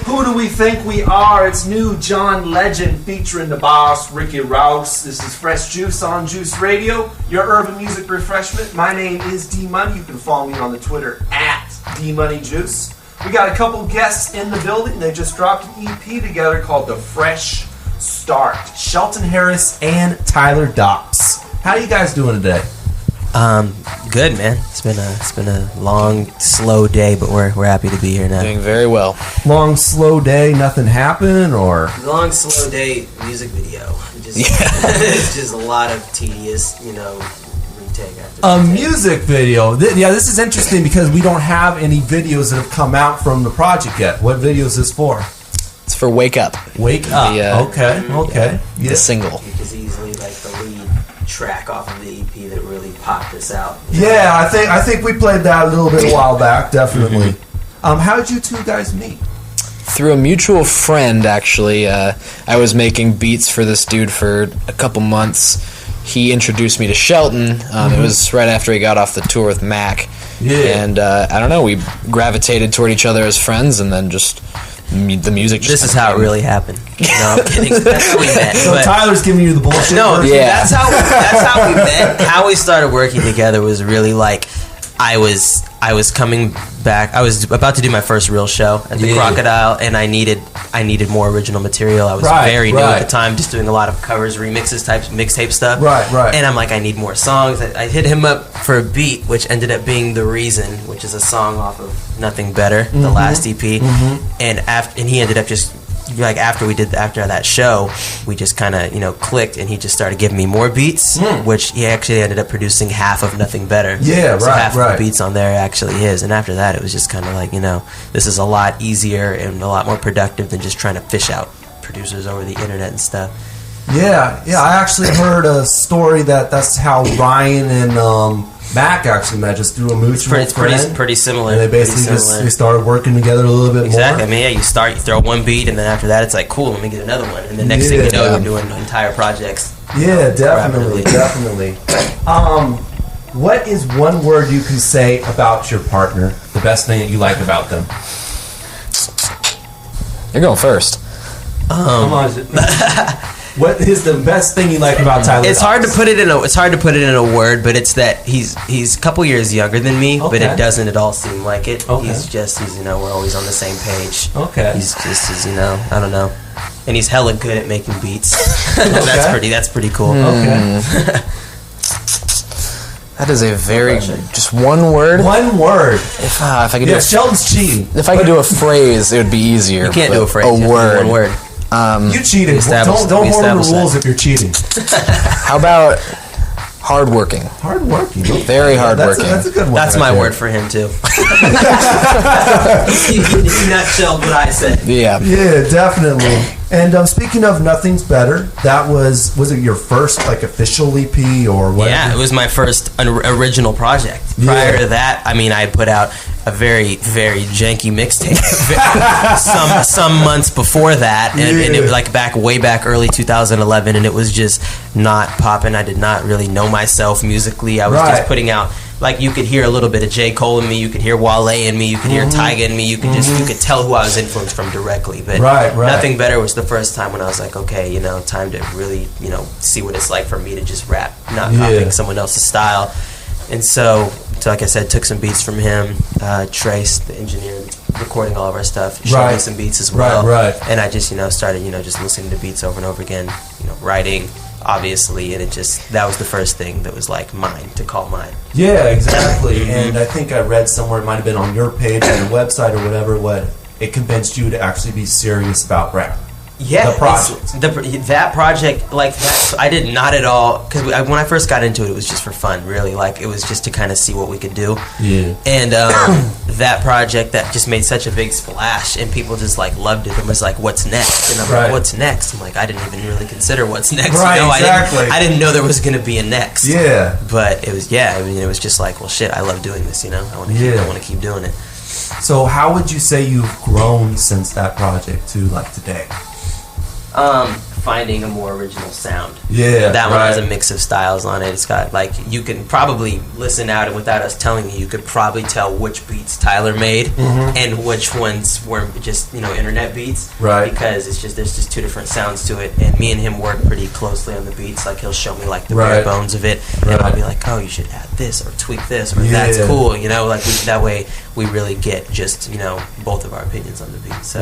Who do we think we are? It's new John Legend featuring the boss, Ricky Rouse. This is Fresh Juice on Juice Radio, your urban music refreshment. My name is D-Money. You can follow me on the Twitter at D-MoneyJuice. We got a couple guests in the building. They just dropped an EP together called The Fresh Start. Shelton Harris and Tyler Dopps. How are you guys doing today? Good, man. It's been a long, slow day, but we're happy to be here now. Doing very well. Long, slow day, nothing happened, or long, slow day music video. It's just a lot of tedious, retake after retake. Music video. This is interesting because we don't have any videos that have come out from the project yet. What video is this for? It's for Wake Up. Wake Up. Okay. The single. Because easily like the lead track off of the EP that really popped us out. Yeah, I think we played that a little bit a while back, definitely. How did you two guys meet? Through a mutual friend, actually. I was making beats for this dude for a couple months. He introduced me to Shelton. It was right after he got off the tour with Mac. Yeah. And I don't know, we gravitated toward each other as friends, and then just the music just... This is how it really happened. No, I'm kidding. That's how we met. So Tyler's giving you the bullshit. No, yeah. That's how we met. How we started working together was really like I was coming back. I was about to do my first real show at the Crocodile, and I needed more original material. I was very new at the time, just doing a lot of covers, remixes, types, mixtape stuff. Right. And I'm like, I need more songs. I hit him up for a beat, which ended up being The Reason, which is a song off of Nothing Better, the last EP. And he ended up just like after that show, we just kind of clicked, and he just started giving me more beats, which he actually ended up producing half of Nothing Better. Yeah, so half of the beats on there actually his, and after that it was just kind of like this is a lot easier and a lot more productive than just trying to fish out producers over the internet and stuff. Yeah. I actually heard a story that's how Ryan and Mac actually met, just through a mutual friend. It's pretty similar. And they basically they started working together a little bit more. Exactly. I mean, you throw one beat, and then after that, it's like, cool, let me get another one. And the next thing you know, you're doing entire projects. Yeah, definitely. What is one word you can say about your partner? The best thing that you like about them? You're going first. Come on. What is the best thing you like about Tyler? It's hard to put it in a word, but it's that he's a couple years younger than me, but it doesn't at all seem like it. Okay. He's we're always on the same page. Okay. He's I don't know, and he's hella good at making beats. That's pretty cool. Okay. That is a very just one word. One word. If I could do Sheldon's cheating. If I could do a phrase, it would be easier. You can't do a phrase. A word. One word. You cheated. Don't hold the rules if you're cheating. How about hardworking? Hardworking. Very hardworking. That's a good one. That's my word for him too. You nutshelled what I said. Yeah, definitely. And speaking of Nothing's Better, that was it your first official EP or what? Yeah, it was my first original project. Prior to that, I put out a very, very janky mixtape some months before that, and it was way back early 2011, and it was just not popping. I did not really know myself musically. I was just putting out. You could hear a little bit of J. Cole in me, you could hear Wale in me, you could hear Tyga in me, you could tell who I was influenced from directly. But Nothing Better was the first time when I was like, okay, time to really, see what it's like for me to just rap, not copying someone else's style. And so like I said, took some beats from him, Trace, the engineer, recording all of our stuff, showed me some beats as well. And I just, started, just listening to beats over and over again, writing, obviously, and that was the first thing that was mine, to call mine. Yeah, exactly. And I think I read somewhere, it might have been on your page or your website or whatever, it convinced you to actually be serious about rap. Yeah, the project. That project, I did not at all, because when I first got into it, it was just for fun, really. It was just to kind of see what we could do. Yeah. And that project that just made such a big splash, and people just loved it, and was like, "What's next?" And I'm like, "What's next?" I'm like, I didn't even really consider what's next. Right, exactly. I didn't know there was going to be a next. Yeah. But it was, it was just well, shit, I love doing this. I want to keep doing it. So how would you say you've grown since that project to today? finding a more original sound. Yeah, that one has a mix of styles on it. It's got like, you can probably listen out and without us telling you could probably tell which beats Tyler made and which ones were just, you know, internet beats. Right. Because it's just, there's just two different sounds to it, and me and him work pretty closely on the beats. Like, he'll show me like the bare bones of it, and I'll be like, oh, you should add this or tweak this, or that's cool, you know, like that way we really get just, you know, both of our opinions on the beat. So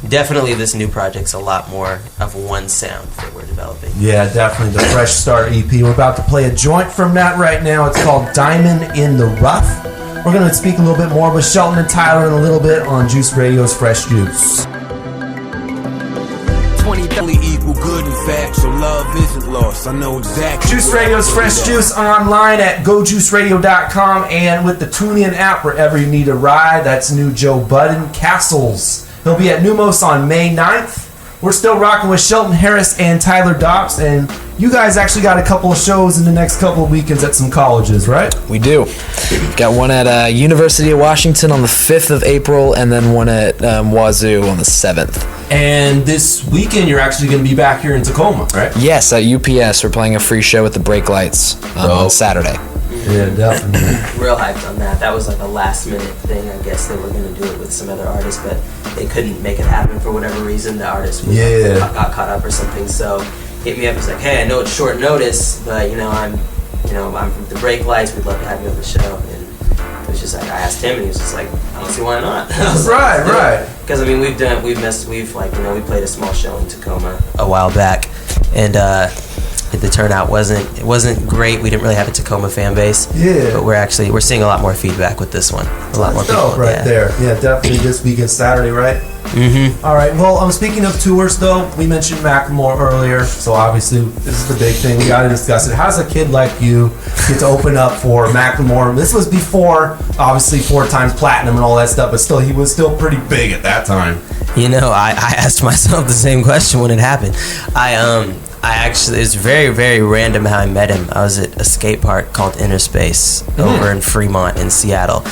definitely this new project's a lot more of one sound that we're developing. Yeah, definitely the Fresh Start EP. We're about to play a joint from that right now. It's called Diamond in the Rough. We're going to speak a little bit more with Shelton and Tyler in a little bit on Juice Radio's Fresh Juice. 20 belly equal good and fat, so love isn't lost. I know exactly. Juice Radio's Fresh Juice online at GoJuiceRadio.com and with the TuneIn app wherever you need a ride. That's new Joe Budden Castles. He'll be at Numos on May 9th. We're still rocking with Shelton Harris and Tyler Dopps, and you guys actually got a couple of shows in the next couple of weekends at some colleges, right? We do. Got one at University of Washington on the 5th of April, and then one at Wazoo on the 7th. And this weekend, you're actually going to be back here in Tacoma, right? Yes, at UPS. We're playing a free show at the Brake Lights on Saturday. Yeah, definitely. Real hyped on that. That was like a last minute thing. I guess they were going to do it with some other artists, but they couldn't make it happen for whatever reason. The artist was got caught up or something. So hit me up. He's like, "Hey, I know it's short notice, but I'm from the Brake Lights. We'd love to have you on the show." And it was just like, I asked him, and he was just like, "I don't see why not." Right. Because I mean, we played a small show in Tacoma a while back, and the turnout wasn't great. We didn't really have a Tacoma fan base. Yeah. But we're seeing a lot more feedback with this one. A lot more people. There. Yeah, definitely this weekend, Saturday, right? Mm-hmm. All right. Well, speaking of tours, though, we mentioned Macklemore earlier, so obviously this is the big thing. We got to discuss it. How does a kid like you get to open up for Macklemore? This was before, obviously, 4 times platinum and all that stuff, but still, he was still pretty big at that time. You know, I asked myself the same question when it happened. I actually, it's very, very random how I met him. I was at a skate park called Inner Space over in Fremont in Seattle.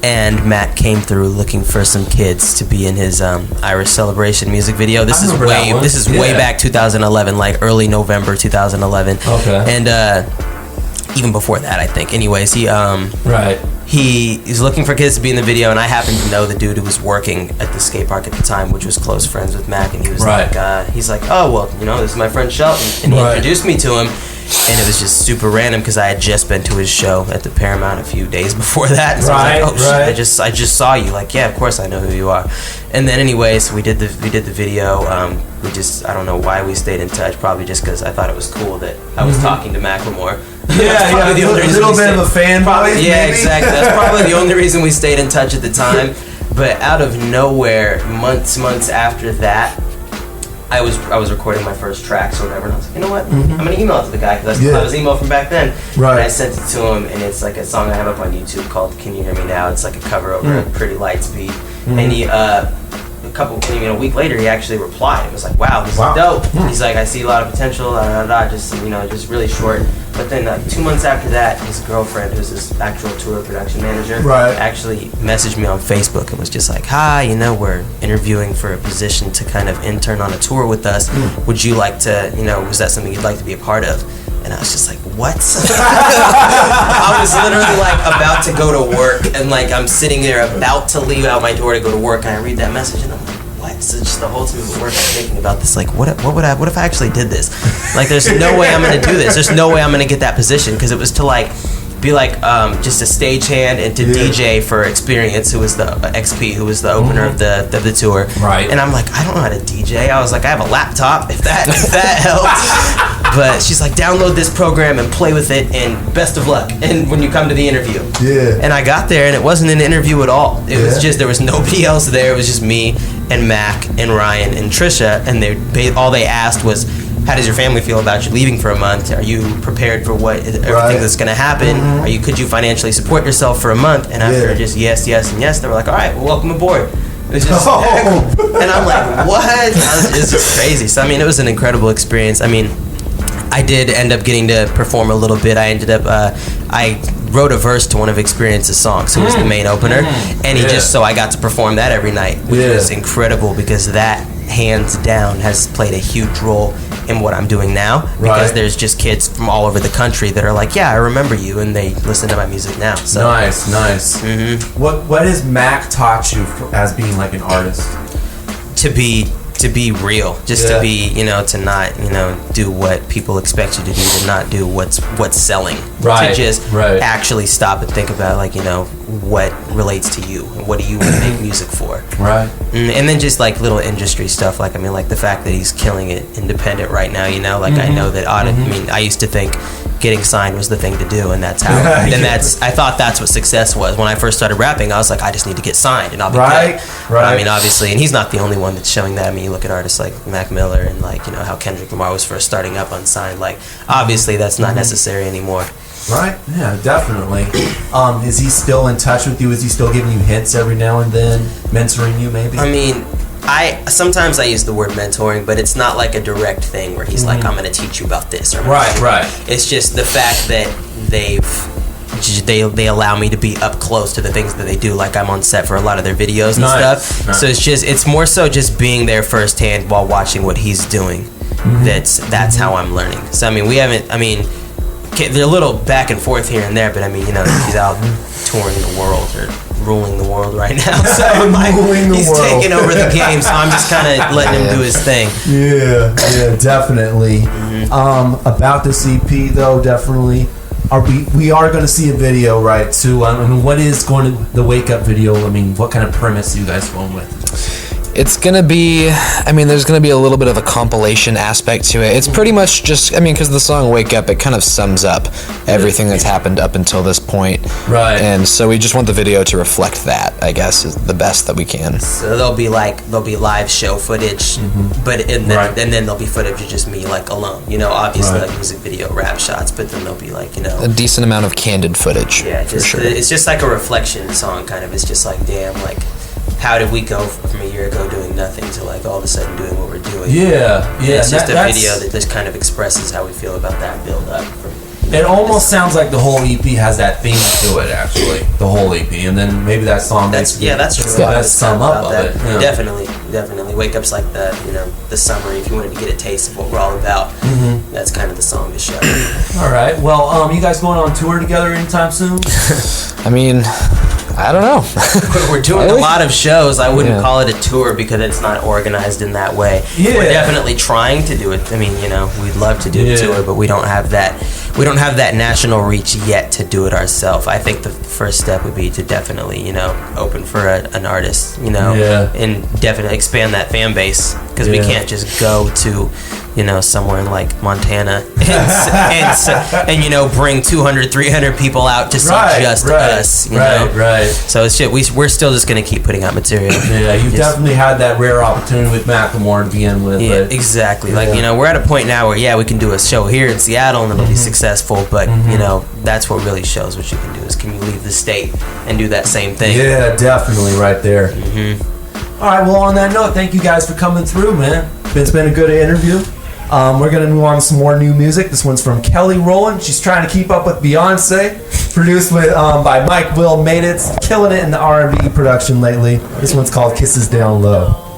And Matt came through looking for some kids to be in his Irish Celebration music video. This is way back 2011, like early November 2011. Okay. And even before that, I think. Anyways, he's looking for kids to be in the video, and I happened to know the dude who was working at the skate park at the time, which was close friends with Mac, and he was like, oh, well, this is my friend Shelton, and he introduced me to him, and it was just super random because I had just been to his show at the Paramount a few days before that, and so I was like, oh shit, I just saw you, like, yeah, of course I know who you are. And then anyways, we did the video. I don't know why we stayed in touch, probably just because I thought it was cool that I was talking to Macklemore. A little bit of a fanboy. Yeah, exactly. That's probably the only reason we stayed in touch at the time. But out of nowhere, months after that, I was recording my first tracks or whatever, and I was like, you know what? I'm gonna email it to the guy because I was email from back then. Right. And I sent it to him, and it's like a song I have up on YouTube called "Can You Hear Me Now?" It's like a cover over a Pretty Lights beat, and he a week later, he actually replied. It was like, wow, this is dope. He's like, I see a lot of potential, just really short. But then 2 months after that, his girlfriend, who's his actual tour production manager, actually messaged me on Facebook and was just like, hi, we're interviewing for a position to kind of intern on a tour with us. Would you like to, was that something you'd like to be a part of? And I was just like, what? I was literally like about to go to work, and like I'm sitting there about to leave out my door to go to work, and I read that message, and I'm like, what? So just the whole time of work, I'm thinking about this, like, what if I actually did this? Like, there's no way I'm gonna do this. There's no way I'm gonna get that position, because it was to like be like just a stagehand and to DJ for Experience, who was the XP, who was the opener of the tour. Right. And I'm like, I don't know how to DJ. I was like, I have a laptop, if that helps. But she's like, download this program and play with it, and best of luck. And when you come to the interview. Yeah. And I got there, and it wasn't an interview at all. It was just, there was nobody else there. It was just me and Mac and Ryan and Trisha, and all they asked was, how does your family feel about you leaving for a month? Are you prepared for everything that's going to happen? Could you financially support yourself for a month? And after just yes, and yes, they were like, all right, well, welcome aboard. It was just, and I'm like, what? It's just crazy. So, I mean, it was an incredible experience. I mean, I did end up getting to perform a little bit. I ended up, I wrote a verse to one of Experience's songs, who was the main opener, and so I got to perform that every night, which was incredible, because that, hands down, has played a huge role in what I'm doing now, because there's just kids from all over the country that are like, yeah, I remember you, and they listen to my music now. So nice. What has Mac taught you as being like an artist? To be real, just to be, to not, do what people expect you to do, to not do what's selling, to just actually stop and think about, like, what relates to you, and what do you want to make music for, and then just like little industry stuff, like, like the fact that he's killing it independent right now, like, I know that I used to think getting signed was the thing to do, and that's how I thought that's what success was. When I first started rapping, I was like, I just need to get signed and I'll be good. But, obviously, and he's not the only one that's showing that. You look at artists like Mac Miller and, like, how Kendrick Lamar was first starting up unsigned. Like, obviously that's not necessary anymore. Right? Yeah, definitely. Is he still in touch with you? Is he still giving you hints every now and then, mentoring you maybe? Sometimes I use the word mentoring, but it's not like a direct thing where he's like, I'm going to teach you about this. Or right. It's just the fact that they allow me to be up close to the things that they do. Like, I'm on set for a lot of their videos and stuff. Nice. So it's more so just being there firsthand while watching what he's doing. That's how I'm learning. So they're a little back and forth here and there, but he's out touring the world or ruling the world right now. So he's taking over the game, so I'm just kind of letting him do his thing. Yeah, definitely. About this EP though, definitely. We are going to see a video, right? Too. What is going to the Wake Up video? What kind of premise are you guys going with? It's going to be, there's going to be a little bit of a compilation aspect to it. It's pretty much just, because the song Wake Up, it kind of sums up everything that's happened up until this point. Right. And so we just want the video to reflect that, I guess, is the best that we can. So there'll be live show footage, but and then there'll be footage of just me, like, alone. Obviously, like music video, rap shots, but then there'll be, like, a decent amount of candid footage. Yeah, for sure. It's just like a reflection song, kind of. It's just like, damn, like, how did we go from a year ago doing nothing to, like, all of a sudden doing what we're doing? Yeah. It's just a video that just kind of expresses how we feel about that build up. It almost sounds like the whole EP has that theme to it, actually. The whole EP, and then that's true. That's the best sum up of it. Yeah. Definitely. Wake Up's like the summary. If you wanted to get a taste of what we're all about, that's kind of the song to show. All right. Well, you guys going on tour together anytime soon? I don't know. We're doing a lot of shows. I wouldn't call it a tour because it's not organized in that way. Yeah. We're definitely trying to do it. We'd love to do a tour, but we don't have that national reach yet to do it ourselves. I think the first step would be to definitely, open for an artist, and definitely expand that fan base, because we can't just go to, somewhere in, like, Montana and bring 200, 300 people out to see just us, Right. So we're still just going to keep putting out material. Yeah, you've definitely had that rare opportunity with Macklemore to begin with. Yeah, exactly. Like, we're at a point now where, we can do a show here in Seattle and it'll be successful, but, that's what really shows what you can do, is can you leave the state and do that same thing? Yeah, definitely right there. All right, well, on that note, thank you guys for coming through, man. It's been a good interview. We're going to move on to some more new music. This one's from Kelly Rowland. She's trying to keep up with Beyonce. Produced by Mike Will. Made it. Killing it in the R&B production lately. This one's called Kisses Down Low.